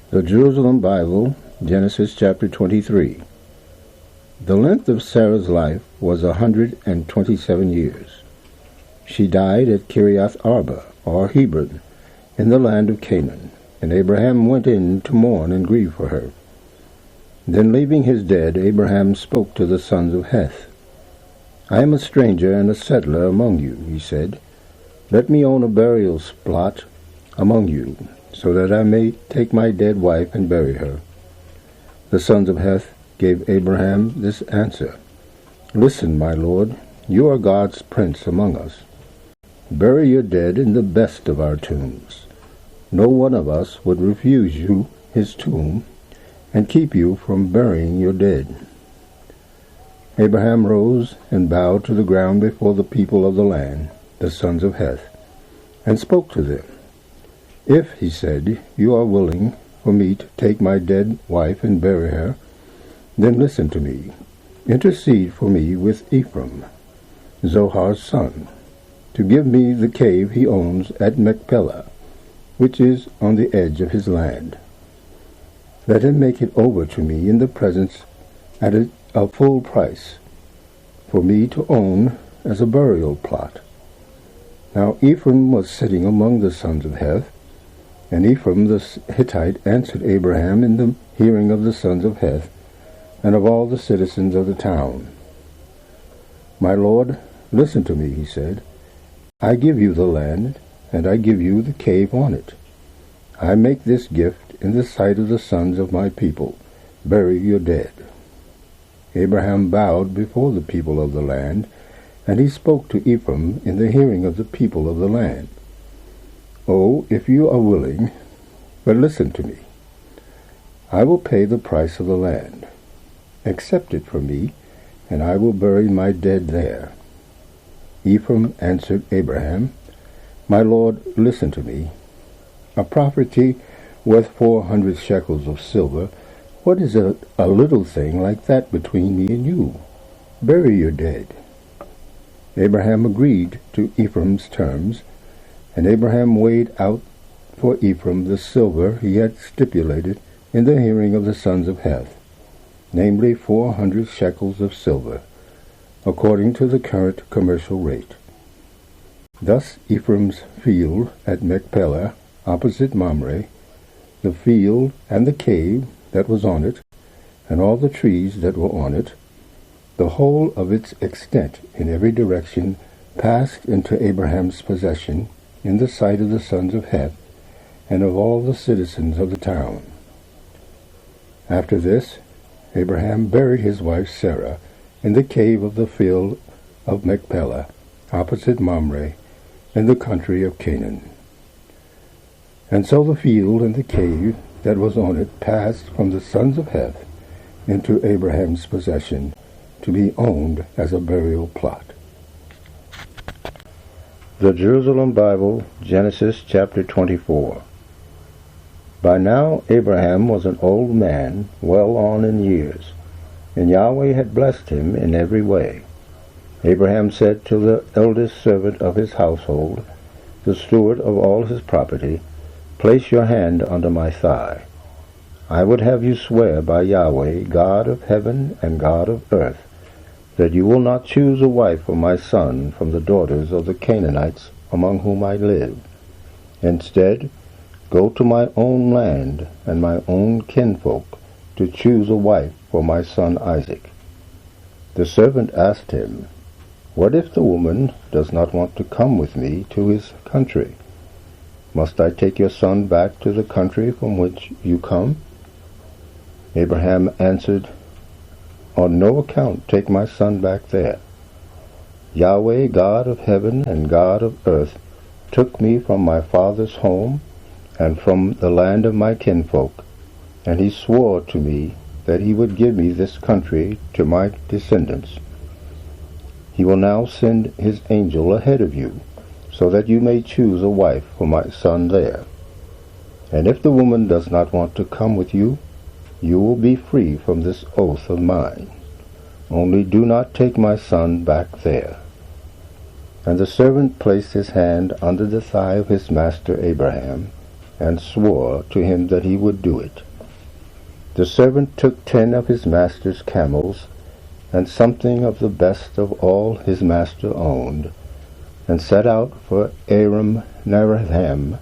The Jerusalem Bible, Genesis chapter 23. The length of Sarah's life was 127 years. She died at Kiriath Arba, or Hebron, in the land of Canaan, and Abraham went in to mourn and grieve for her. Then leaving his dead, Abraham spoke to the sons of Heth. I am a stranger and a settler among you, he said. Let me own a burial plot among you, so that I may take my dead wife and bury her. The sons of Heth gave Abraham this answer. Listen, my lord, you are God's prince among us. Bury your dead in the best of our tombs. No one of us would refuse you his tomb and keep you from burying your dead. Abraham rose and bowed to the ground before the people of the land, the sons of Heth, and spoke to them. If, he said, you are willing for me to take my dead wife and bury her, then listen to me. Intercede for me with Ephraim, Zohar's son, to give me the cave he owns at Machpelah, which is on the edge of his land. Let him make it over to me in the presence at a full price, for me to own as a burial plot. Now Ephraim was sitting among the sons of Heth, and Ephraim the Hittite answered Abraham in the hearing of the sons of Heth and of all the citizens of the town. My lord, listen to me, he said. I give you the land, and I give you the cave on it. I make this gift in the sight of the sons of my people. Bury your dead. Abraham bowed before the people of the land, and he spoke to Ephraim in the hearing of the people of the land. Oh, if you are willing, but listen to me. I will pay the price of the land. Accept it from me, and I will bury my dead there. Ephraim answered Abraham, My lord, listen to me. A property worth 400 shekels of silver, what is a little thing like that between me and you? Bury your dead. Abraham agreed to Ephraim's terms, and Abraham weighed out for Ephraim the silver he had stipulated in the hearing of the sons of Heth, namely 400 shekels of silver, according to the current commercial rate. Thus Ephraim's field at Machpelah, opposite Mamre, the field and the cave that was on it, and all the trees that were on it, the whole of its extent in every direction passed into Abraham's possession in the sight of the sons of Heth and of all the citizens of the town. After this, Abraham buried his wife Sarah in the cave of the field of Machpelah, opposite Mamre, in the country of Canaan. And so the field and the cave that was on it passed from the sons of Heth into Abraham's possession to be owned as a burial plot. The Jerusalem Bible, Genesis chapter 24. By now Abraham was an old man, well on in years, and Yahweh had blessed him in every way. Abraham said to the eldest servant of his household, the steward of all his property, Place your hand under my thigh. I would have you swear by Yahweh, God of heaven and God of earth, that you will not choose a wife for my son from the daughters of the Canaanites among whom I live. Instead, go to my own land and my own kinfolk to choose a wife for my son Isaac. The servant asked him, What if the woman does not want to come with me to his country? Must I take your son back to the country from which you come? Abraham answered, On no account take my son back there. Yahweh, God of heaven and God of earth, took me from my father's home and from the land of my kinfolk, and he swore to me that he would give me this country to my descendants. He will now send his angel ahead of you, so that you may choose a wife for my son there. And if the woman does not want to come with you, you will be free from this oath of mine. Only do not take my son back there. And the servant placed his hand under the thigh of his master Abraham, and swore to him that he would do it. The servant took 10 of his master's camels, and something of the best of all his master owned, and set out for Aram Naharaim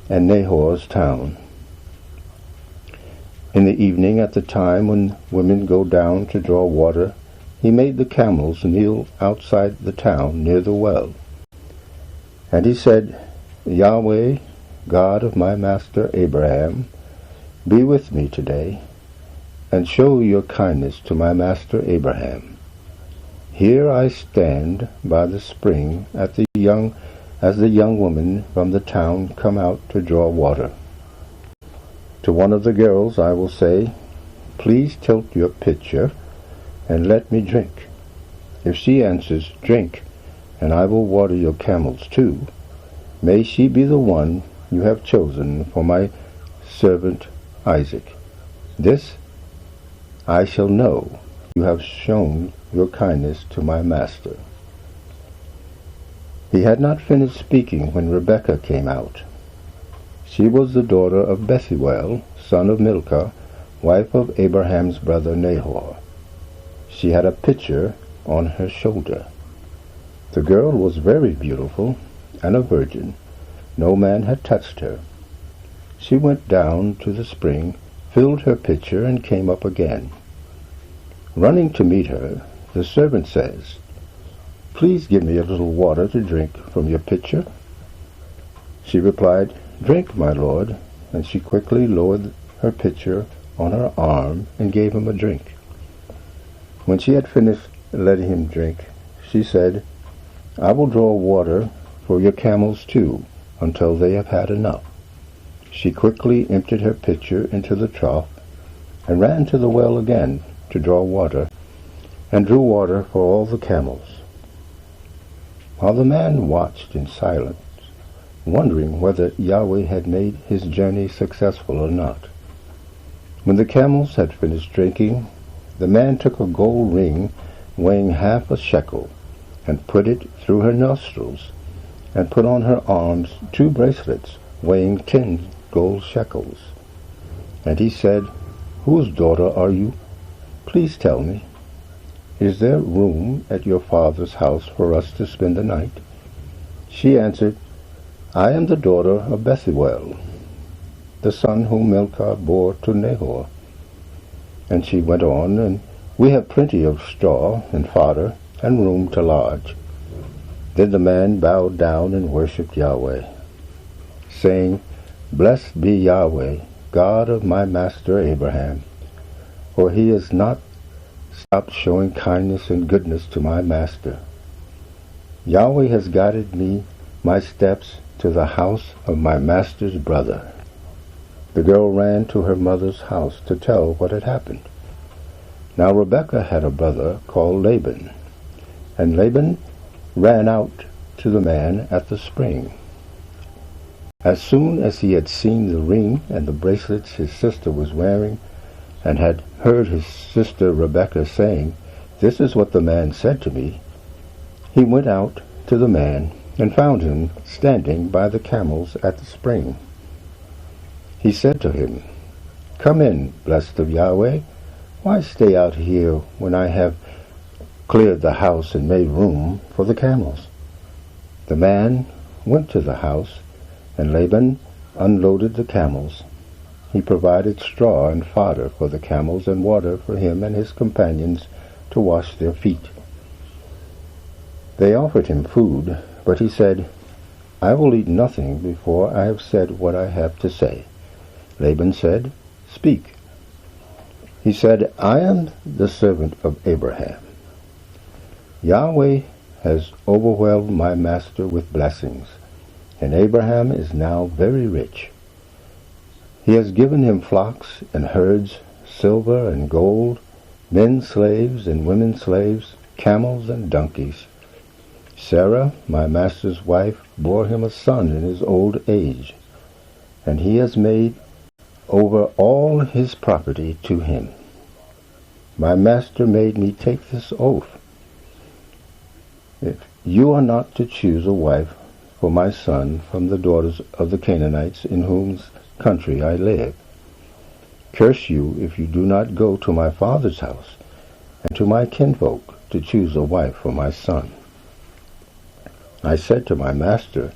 and Nahor's town. In the evening, at the time when women go down to draw water, he made the camels kneel outside the town near the well. And he said, Yahweh, God of my master Abraham, be with me today, and show your kindness to my master Abraham. Here I stand by the spring as the young women from the town come out to draw water. To one of the girls I will say, Please tilt your pitcher and let me drink. If she answers, Drink, and I will water your camels too, may she be the one you have chosen for my servant Isaac. This I shall know you have shown your kindness to my master. He had not finished speaking when Rebekah came out. She was the daughter of Bethuel, son of Milcah, wife of Abraham's brother Nahor. She had a pitcher on her shoulder. The girl was very beautiful and a virgin. No man had touched her. She went down to the spring, filled her pitcher, and came up again. Running to meet her, the servant says, Please give me a little water to drink from your pitcher. She replied, Drink, my lord, and she quickly lowered her pitcher on her arm and gave him a drink. When she had finished letting him drink, she said, I will draw water for your camels too, until they have had enough. She quickly emptied her pitcher into the trough, and ran to the well again to draw water, and drew water for all the camels. While the man watched in silence, wondering whether Yahweh had made his journey successful or not. When the camels had finished drinking, the man took a gold ring weighing half a shekel, and put it through her nostrils, and put on her arms 2 bracelets weighing 10 gold shekels. And he said, Whose daughter are you? Please tell me. Is there room at your father's house for us to spend the night? She answered, I am the daughter of Bethuel, the son whom Milcah bore to Nahor. And she went on, and we have plenty of straw and fodder and room to lodge. Then the man bowed down and worshipped Yahweh, saying, Blessed be Yahweh, God of my master Abraham, for he has not stopped showing kindness and goodness to my master. Yahweh has guided my steps to the house of my master's brother. The girl ran to her mother's house to tell what had happened. Now Rebekah had a brother called Laban, and Laban ran out to the man at the spring. As soon as he had seen the ring and the bracelets his sister was wearing, and had heard his sister Rebekah saying, This is what the man said to me, he went out to the man and found him standing by the camels at the spring. He said to him, Come in, blessed of Yahweh. Why stay out here when I have cleared the house and made room for the camels? The man went to the house, and Laban unloaded the camels. He provided straw and fodder for the camels and water for him and his companions to wash their feet. They offered him food, but he said, I will eat nothing before I have said what I have to say. Laban said, Speak. He said, I am the servant of Abraham. Yahweh has overwhelmed my master with blessings, and Abraham is now very rich. He has given him flocks and herds, silver and gold, men slaves and women slaves, camels and donkeys. Sarah, my master's wife, bore him a son in his old age, and he has made over all his property to him. My master made me take this oath. If you are not to choose a wife for my son from the daughters of the Canaanites in whose country I live. Curse you if you do not go to my father's house and to my kinfolk to choose a wife for my son." I said to my master,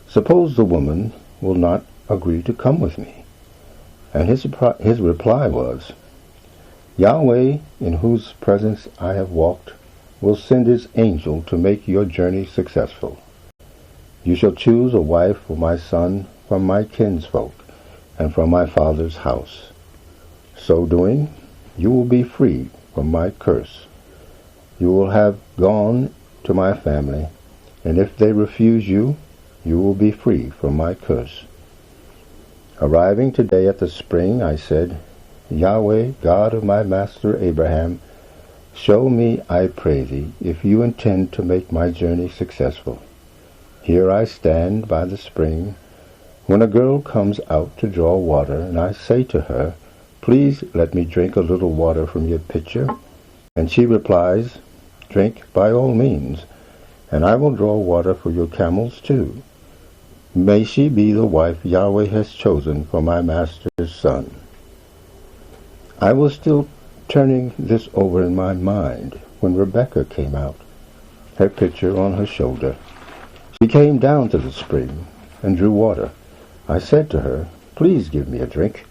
"Suppose the woman will not agree to come with me?" And his reply was, "Yahweh, in whose presence I have walked, will send his angel to make your journey successful. You shall choose a wife for my son from my kinsfolk and from my father's house. So doing, you will be free from my curse. You will have gone to my family, and if they refuse you, you will be free from my curse." Arriving today at the spring, I said, "Yahweh, God of my master Abraham, show me, I pray thee, if you intend to make my journey successful. Here I stand by the spring, when a girl comes out to draw water, and I say to her, 'Please let me drink a little water from your pitcher.' And she replies, 'Drink by all means, and I will draw water for your camels too.' May she be the wife Yahweh has chosen for my master's son." I was still turning this over in my mind when Rebekah came out, her pitcher on her shoulder. She came down to the spring and drew water. I said to her, "Please give me a drink."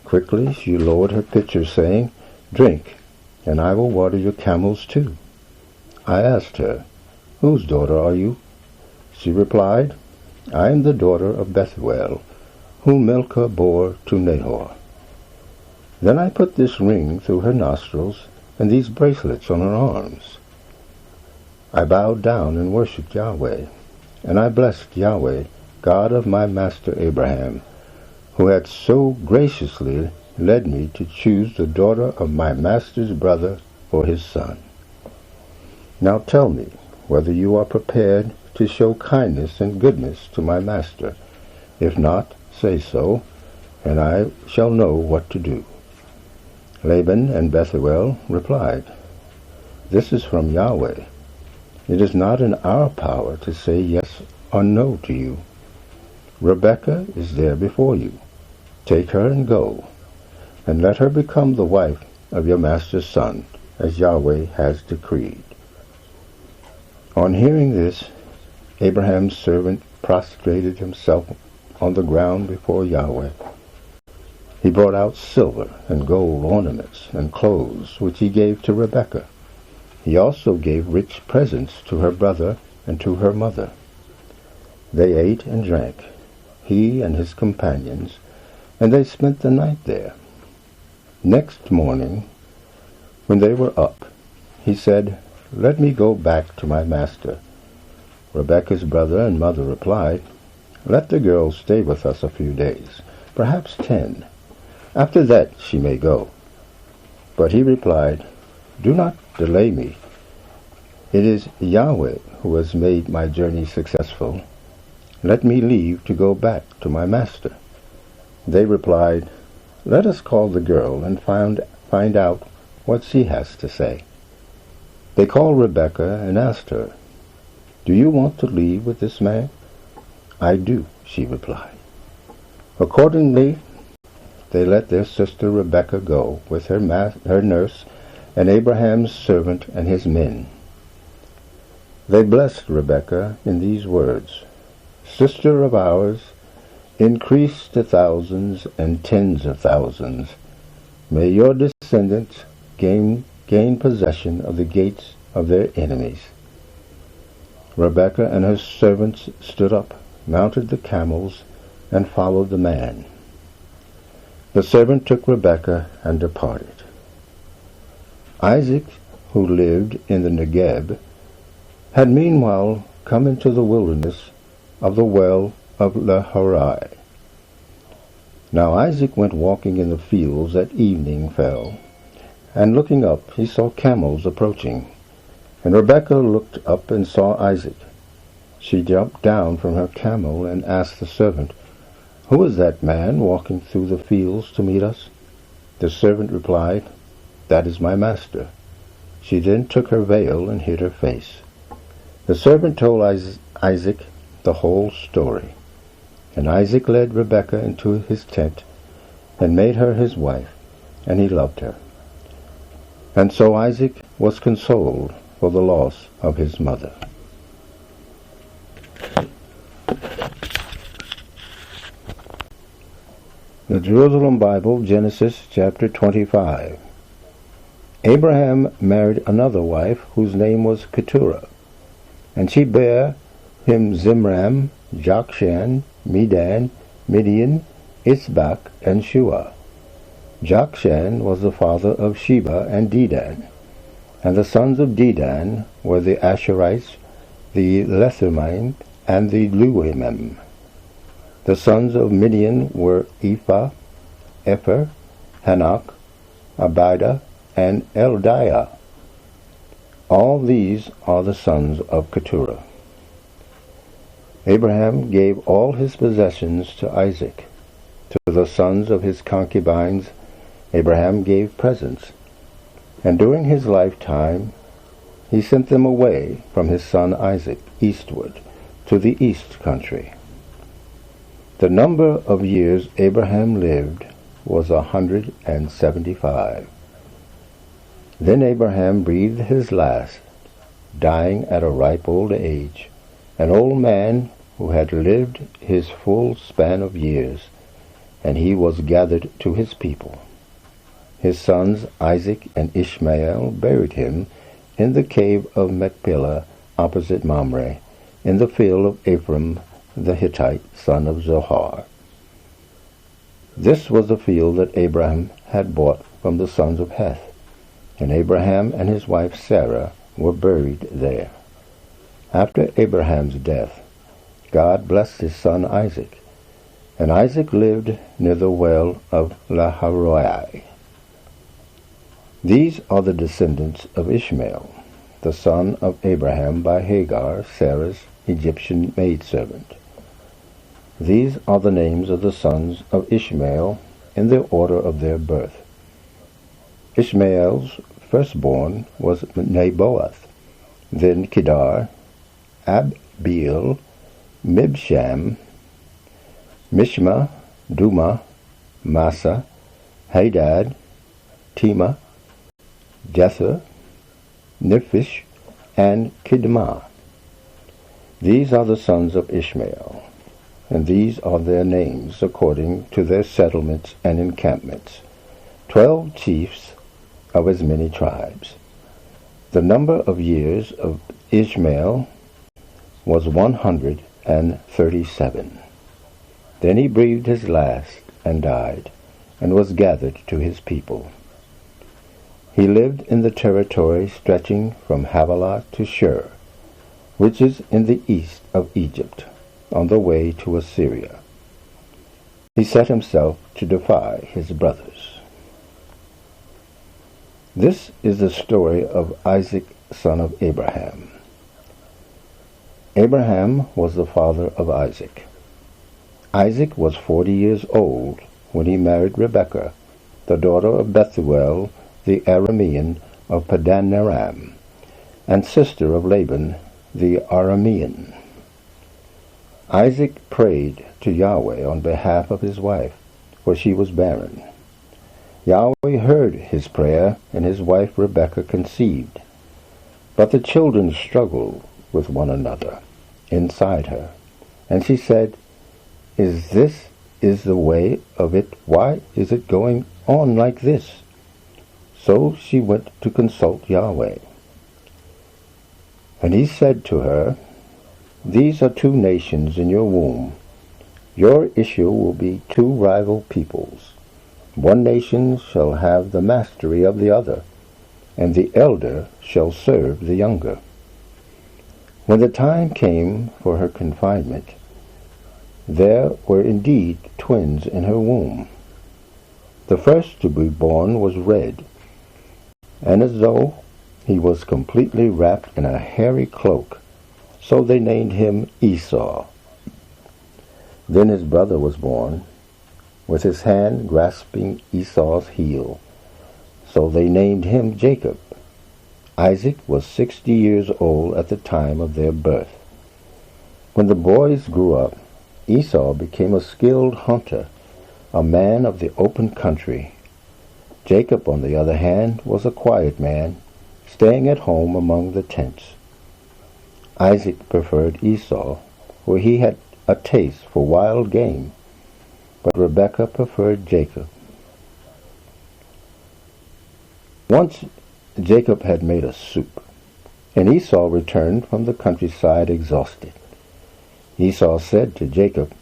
Quickly she lowered her pitcher, saying, "Drink, and I will water your camels too." I asked her, "Whose daughter are you?" She replied, "I am the daughter of Bethuel, whom Milcah bore to Nahor." Then I put this ring through her nostrils and these bracelets on her arms. I bowed down and worshipped Yahweh, and I blessed Yahweh, God of my master Abraham, who had so graciously led me to choose the daughter of my master's brother for his son. Now tell me whether you are prepared to show kindness and goodness to my master. If not, say so, and I shall know what to do." Laban and Bethuel replied, "This is from Yahweh. It is not in our power to say yes or no to you. Rebekah is there before you. Take her and go, and let her become the wife of your master's son, as Yahweh has decreed." On hearing this, Abraham's servant prostrated himself on the ground before Yahweh. He brought out silver and gold ornaments and clothes, which he gave to Rebekah. He also gave rich presents to her brother and to her mother. They ate and drank, he and his companions, and they spent the night there. Next morning, when they were up, he said, "Let me go back to my master." Rebekah's brother and mother replied, "Let the girl stay with us a few days, perhaps 10. After that she may go." But he replied, "Do not delay me. It is Yahweh who has made my journey successful. Let me leave to go back to my master." They replied, "Let us call the girl and find out what she has to say." They called Rebekah and asked her, "Do you want to leave with this man?" "I do," she replied. Accordingly, they let their sister Rebekah go with her nurse and Abraham's servant and his men. They blessed Rebekah in these words, "Sister of ours, increase to thousands and tens of thousands. May your descendants gain possession of the gates of their enemies." Rebekah and her servants stood up, mounted the camels, and followed the man. The servant took Rebekah and departed. Isaac, who lived in the Negeb, had meanwhile come into the wilderness of the well of Laharai. Now Isaac went walking in the fields at evening fell, and looking up he saw camels approaching. And Rebekah looked up and saw Isaac. She jumped down from her camel and asked the servant, "Who is that man walking through the fields to meet us?" The servant replied, "That is my master." She then took her veil and hid her face. The servant told Isaac, the whole story. And Isaac led Rebekah into his tent and made her his wife, and he loved her. And so Isaac was consoled for the loss of his mother. The Jerusalem Bible, Genesis chapter 25. Abraham married another wife whose name was Keturah, and she bare him Zimram, Jokshan, Medan, Midian, Isbak, and Shua. Jokshan was the father of Sheba and Dedan, and the sons of Dedan were the Asherites, the Lethumim, and the Luimim. The sons of Midian were Ephah, Epher, Hanok, Abida, and Eldiah. All these are the sons of Keturah. Abraham gave all his possessions to Isaac. To the sons of his concubines Abraham gave presents, and during his lifetime he sent them away from his son Isaac eastward to the east country. The number of years Abraham lived was 175. Then Abraham breathed his last, dying at a ripe old age, an old man who had lived his full span of years, and he was gathered to his people. His sons Isaac and Ishmael buried him in the cave of Machpelah opposite Mamre, in the field of Ephraim the Hittite, son of Zohar. This was the field that Abraham had bought from the sons of Heth, and Abraham and his wife Sarah were buried there. After Abraham's death, God blessed his son Isaac, and Isaac lived near the well of Lahairoi. These are the descendants of Ishmael, the son of Abraham by Hagar, Sarah's Egyptian maidservant. These are the names of the sons of Ishmael in the order of their birth. Ishmael's firstborn was Nebaioth, then Kedar, Abiel, Mibsham, Mishma, Duma, Massa, Hadad, Tema, Jether, Nephish, and Kidmah. These are the sons of Ishmael, and these are their names according to their settlements and encampments, 12 chiefs of as many tribes. The number of years of Ishmael was 137. Then he breathed his last and died, and was gathered to his people. He lived in the territory stretching from Havilah to Shur, which is in the east of Egypt, on the way to Assyria. He set himself to defy his brothers. This is the story of Isaac, son of Abraham. Abraham was the father of Isaac. Isaac was 40 years old when he married Rebekah, the daughter of Bethuel the Aramean of Padan-aram, and sister of Laban the Aramean. Isaac prayed to Yahweh on behalf of his wife, for she was barren. Yahweh heard his prayer, and his wife Rebekah conceived. But the children struggled with one another inside her, and she said, Is the way of it? Why is it going on like this? So she went to consult Yahweh. And he said to her, These are two nations in your womb. Your issue will be two rival peoples. One nation shall have the mastery of the other, and the elder shall serve the younger. When the time came for her confinement, there were indeed twins in her womb. The first to be born was red, and as though he was completely wrapped in a hairy cloak, so they named him Esau. Then his brother was born, with his hand grasping Esau's heel, so they named him Jacob. Isaac was 60 years old at the time of their birth. When the boys grew up, Esau became a skilled hunter, a man of the open country. Jacob, on the other hand, was a quiet man, staying at home among the tents. Isaac preferred Esau, for he had a taste for wild game, but Rebekah preferred Jacob. Once Jacob had made a soup, and Esau returned from the countryside exhausted. Esau said to Jacob,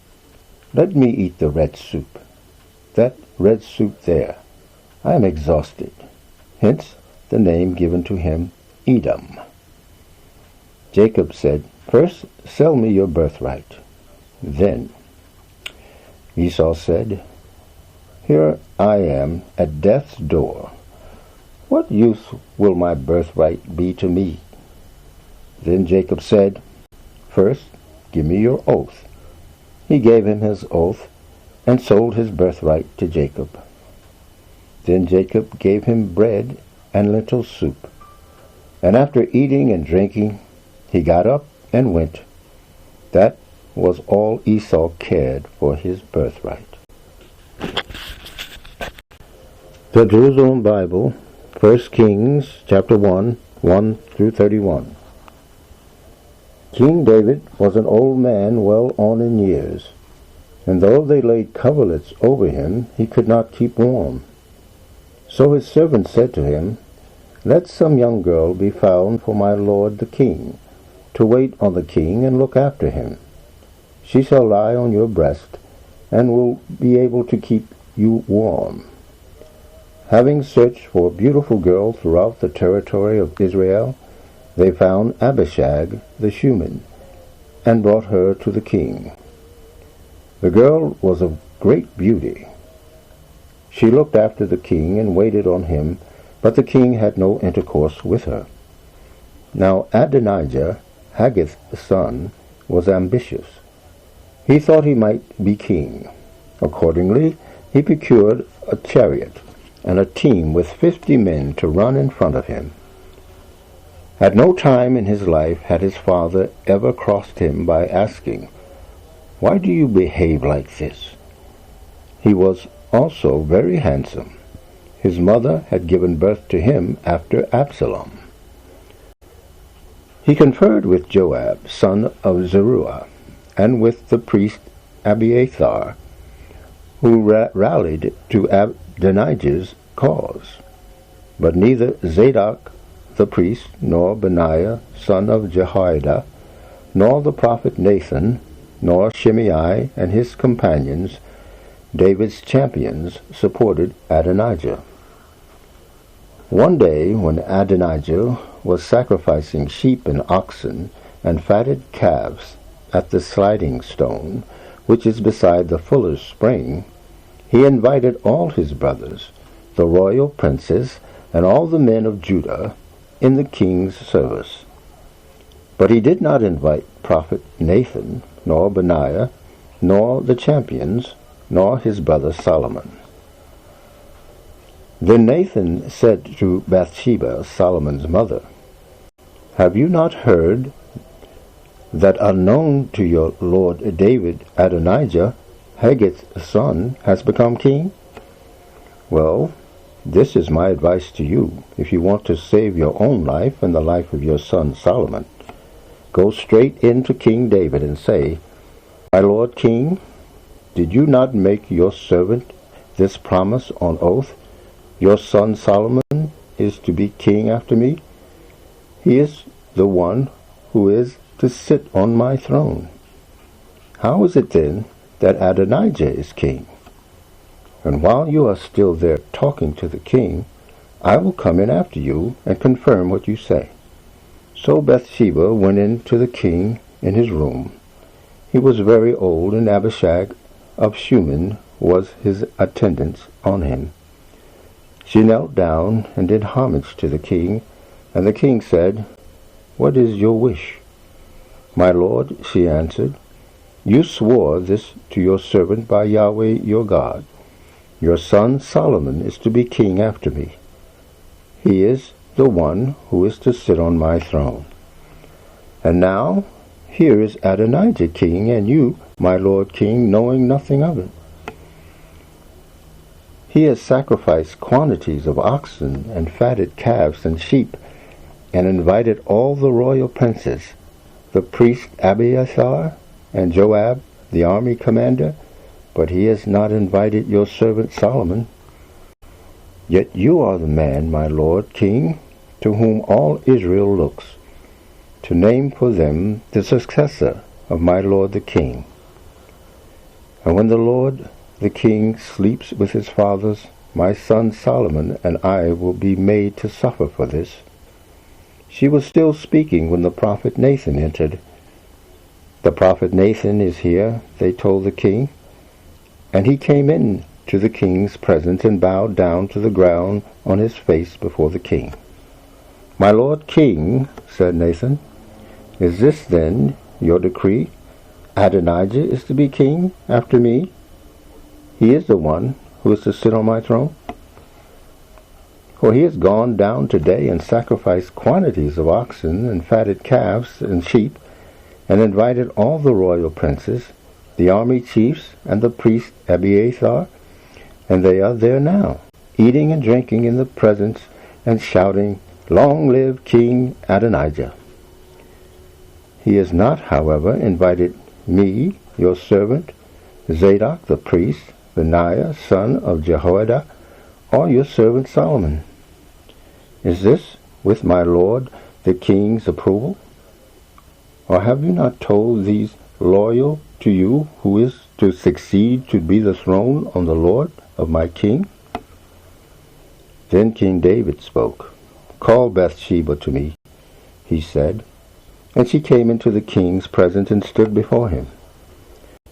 "Let me eat the red soup, that red soup there. I am exhausted." Hence the name given to him, Edom. Jacob said, "First sell me your birthright." Then Esau said, "Here I am at death's door. What use will my birthright be to me?" Then Jacob said, "First give me your oath." He gave him his oath and sold his birthright to Jacob. Then Jacob gave him bread and lentil soup, and after eating and drinking, he got up and went. That was all Esau cared for his birthright. The Jerusalem Bible, 1 Kings chapter 1, 1 through 31. King David was an old man well on in years, and though they laid coverlets over him, he could not keep warm. So his servant said to him, "Let some young girl be found for my lord the king, to wait on the king and look after him. She shall lie on your breast, and will be able to keep you warm." Having searched for a beautiful girl throughout the territory of Israel, they found Abishag the Shunammite, and brought her to the king. The girl was of great beauty. She looked after the king and waited on him, but the king had no intercourse with her. Now Adonijah, Haggith's son, was ambitious. He thought he might be king. Accordingly, he procured a chariot and a team with 50 men to run in front of him. At no time in his life had his father ever crossed him by asking, "Why do you behave like this?" He was also very handsome. His mother had given birth to him after Absalom. He conferred with Joab, son of Zeruiah, and with the priest Abiathar, who rallied to Adonijah's cause. But neither Zadok the priest, nor Benaiah, son of Jehoiada, nor the prophet Nathan, nor Shimei and his companions, David's champions, supported Adonijah. One day, when Adonijah was sacrificing sheep and oxen and fatted calves at the sliding stone, which is beside the fuller's spring, he invited all his brothers, the royal princes, and all the men of Judah, in the king's service. But he did not invite prophet Nathan, nor Benaiah, nor the champions, nor his brother Solomon. Then Nathan said to Bathsheba, Solomon's mother, "Have you not heard that unknown to your lord David, Adonijah, Haggith's son, has become king? Well, this is my advice to you, if you want to save your own life and the life of your son Solomon. Go straight in to King David and say, 'My lord king, did you not make your servant this promise on oath? Your son Solomon is to be king after me. He is the one who is to sit on my throne. How is it then that Adonijah is king? And while you are still there talking to the king, I will come in after you and confirm what you say.' So Bathsheba went in to the king in his room. He was very old, and Abishag of Shunem was his attendant on him. She knelt down and did homage to the king, and the king said, 'What is your wish?' 'My lord,' she answered, 'you swore this to your servant by Yahweh your God. Your son Solomon is to be king after me. He is the one who is to sit on my throne. And now Here is Adonijah king, and you, my lord king, knowing nothing of it. He has sacrificed quantities of oxen and fatted calves and sheep, and invited all the royal princes, the priest Abiathar and Joab, the army commander, but he has not invited your servant Solomon. Yet you are the man, my lord king, to whom all Israel looks, to name for them the successor of my lord the king. And when the Lord the king sleeps with his fathers, my son Solomon and I will be made to suffer for this. She was still speaking when the prophet Nathan entered. The prophet Nathan is here, they told the king. And he came in to the king's presence and bowed down to the ground on his face before the king. My lord king, said Nathan, is this then your decree? Adonijah is to be king after me? He is the one who is to sit on my throne. For he has gone down today and sacrificed quantities of oxen and fatted calves and sheep, and invited all the royal princes, the army chiefs, and the priest Abiathar, and they are there now, eating and drinking in the presence and shouting, Long live King Adonijah. He has not, however, invited me, your servant, Zadok the priest, Benaiah, son of Jehoiada, or your servant Solomon. Is this with my lord the king's approval? Or have you not told these loyal to you who is to succeed to be the throne on the Lord of my king? Then King David spoke. Call Bathsheba to me, he said. And she came into the king's presence and stood before him.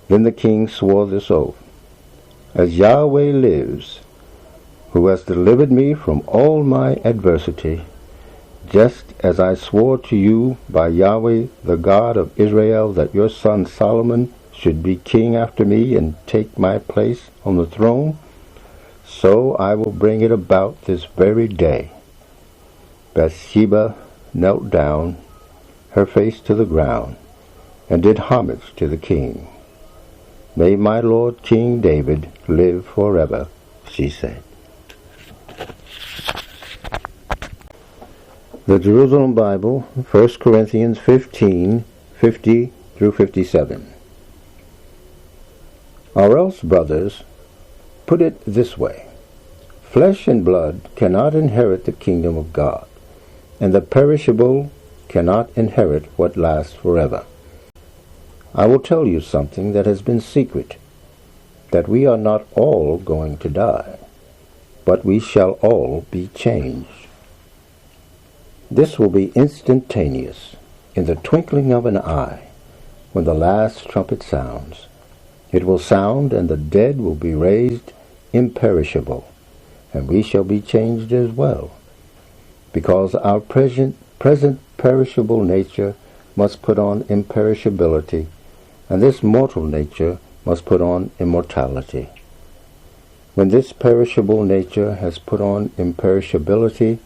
Then the king swore this oath. As Yahweh lives, who has delivered me from all my adversity, just as I swore to you by Yahweh, the God of Israel, that your son Solomon should be king after me and take my place on the throne, so I will bring it about this very day. Bathsheba knelt down, her face to the ground, and did homage to the king. May my lord King David live forever, she said. The Jerusalem Bible, 1 Corinthians 15, 50 through 57. Or else, brothers, put it this way. Flesh and blood cannot inherit the kingdom of God, and the perishable cannot inherit what lasts forever. I will tell you something that has been secret, that we are not all going to die, but we shall all be changed. This will be instantaneous, in the twinkling of an eye, when the last trumpet sounds. It will sound, and the dead will be raised imperishable, and we shall be changed as well, because our present perishable nature must put on imperishability, and this mortal nature must put on immortality. When this perishable nature has put on imperishability,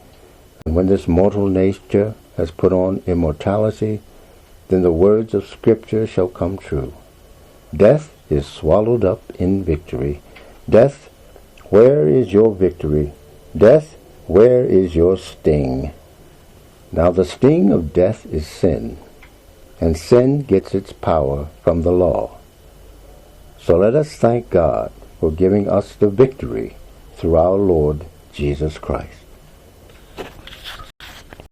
and when this mortal nature has put on immortality, then the words of Scripture shall come true. Death is swallowed up in victory. Death, where is your victory? Death, where is your sting? Now the sting of death is sin, and sin gets its power from the law. So let us thank God for giving us the victory through our Lord Jesus Christ.